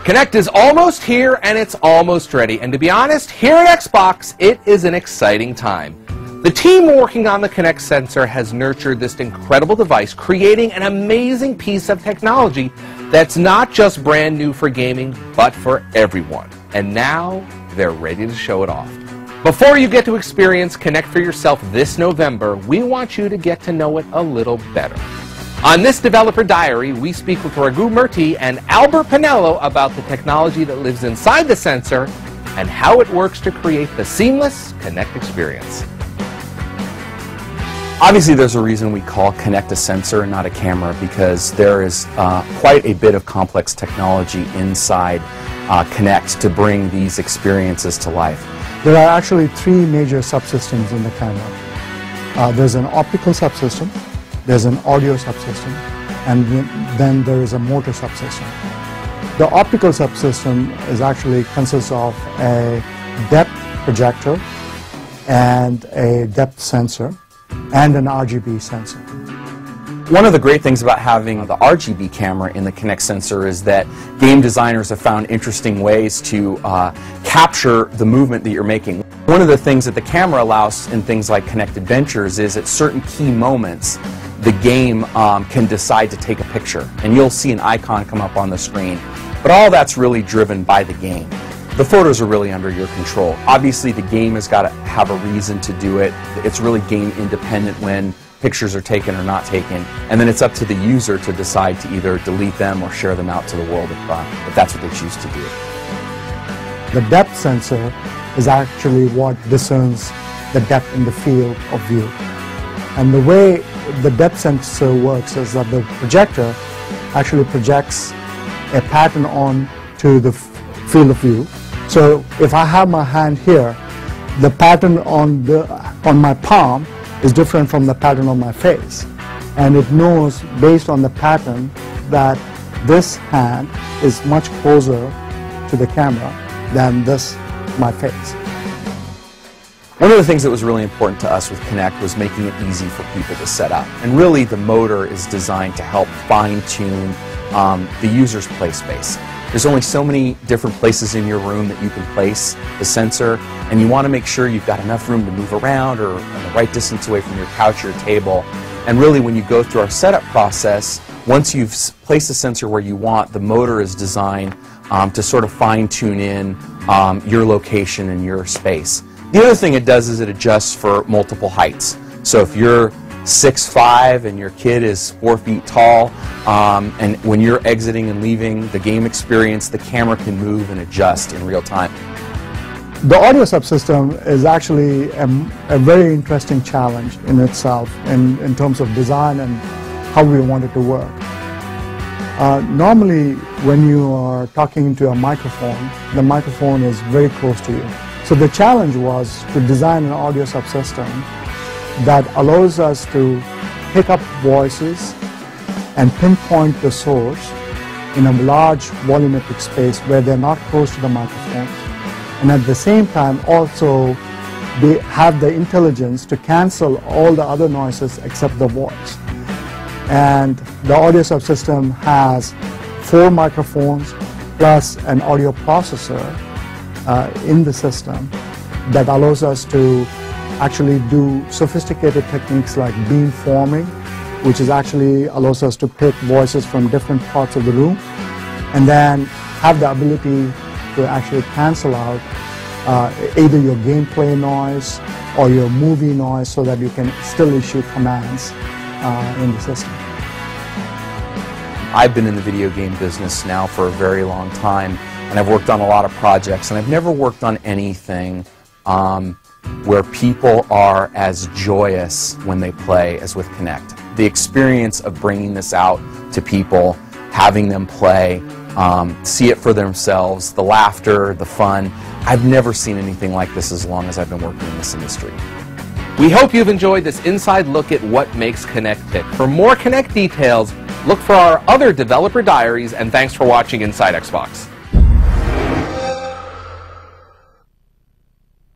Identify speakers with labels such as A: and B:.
A: Kinect is almost here and it's almost ready, and to be honest, here at Xbox, it is an exciting time. The team working on the Kinect sensor has nurtured this incredible device, creating an amazing piece of technology that's not just brand new for gaming, but for everyone. And now, they're ready to show it off. Before you get to experience Kinect for yourself this November, we want you to get to know it a little better. On this Developer Diary, we speak with Raghu Murthy and Albert Pinello about the technology that lives inside the sensor and how it works to create the seamless Kinect experience.
B: Obviously, there's a reason we call Kinect a sensor and not a camera, because there is quite a bit of complex technology inside Kinect to bring these experiences to life.
C: There are actually three major subsystems in the camera. There's an optical subsystem, there's an audio subsystem, and then there is a motor subsystem. The optical subsystem consists of a depth projector and a depth sensor and an RGB sensor.
B: One of the great things about having the RGB camera in the Kinect sensor is that game designers have found interesting ways to capture the movement that you're making. One of the things that the camera allows in things like Kinect Adventures is at certain key moments the game can decide to take a picture, and you'll see an icon come up on the screen. But all that's really driven by the game. The photos are really under your control. Obviously, the game has got to have a reason to do it. It's really game independent when pictures are taken or not taken, and then it's up to the user to decide to either delete them or share them out to the world if that's what they choose to do.
C: The depth sensor is actually what discerns the depth in the field of view. And the way the depth sensor works is that the projector actually projects a pattern on to the field of view. So if I have my hand here, the pattern on my palm is different from the pattern on my face. And it knows, based on the pattern, that this hand is much closer to the camera than my face.
B: One of the things that was really important to us with Kinect was making it easy for people to set up. And really, the motor is designed to help fine-tune the user's play space. There's only so many different places in your room that you can place the sensor, and you want to make sure you've got enough room to move around or the right distance away from your couch or table. And really, when you go through our setup process, once you've placed the sensor where you want, the motor is designed to sort of fine-tune in your location and your space. The other thing it does is it adjusts for multiple heights. So if you're 6'5" and your kid is 4 feet tall, and when you're exiting and leaving the game experience, the camera can move and adjust in real time.
C: The audio subsystem is actually a very interesting challenge in itself in terms of design and how we want it to work. Normally, when you are talking into a microphone, the microphone is very close to you. So the challenge was to design an audio subsystem that allows us to pick up voices and pinpoint the source in a large volumetric space where they're not close to the microphone, and at the same time also they have the intelligence to cancel all the other noises except the voice. And the audio subsystem has 4 microphones plus an audio processor in the system that allows us to actually do sophisticated techniques like beam forming, which is actually allows us to pick voices from different parts of the room, and then have the ability to actually cancel out either your gameplay noise or your movie noise so that you can still issue commands in the system.
B: I've been in the video game business now for a very long time, and I've worked on a lot of projects, and I've never worked on anything where people are as joyous when they play as with Kinect. The experience of bringing this out to people, having them play, see it for themselves, the laughter, the fun. I've never seen anything like this as long as I've been working in this industry.
A: We hope you've enjoyed this inside look at what makes Kinect tick. For more Kinect details, look for our other Developer Diaries, and thanks for watching Inside Xbox.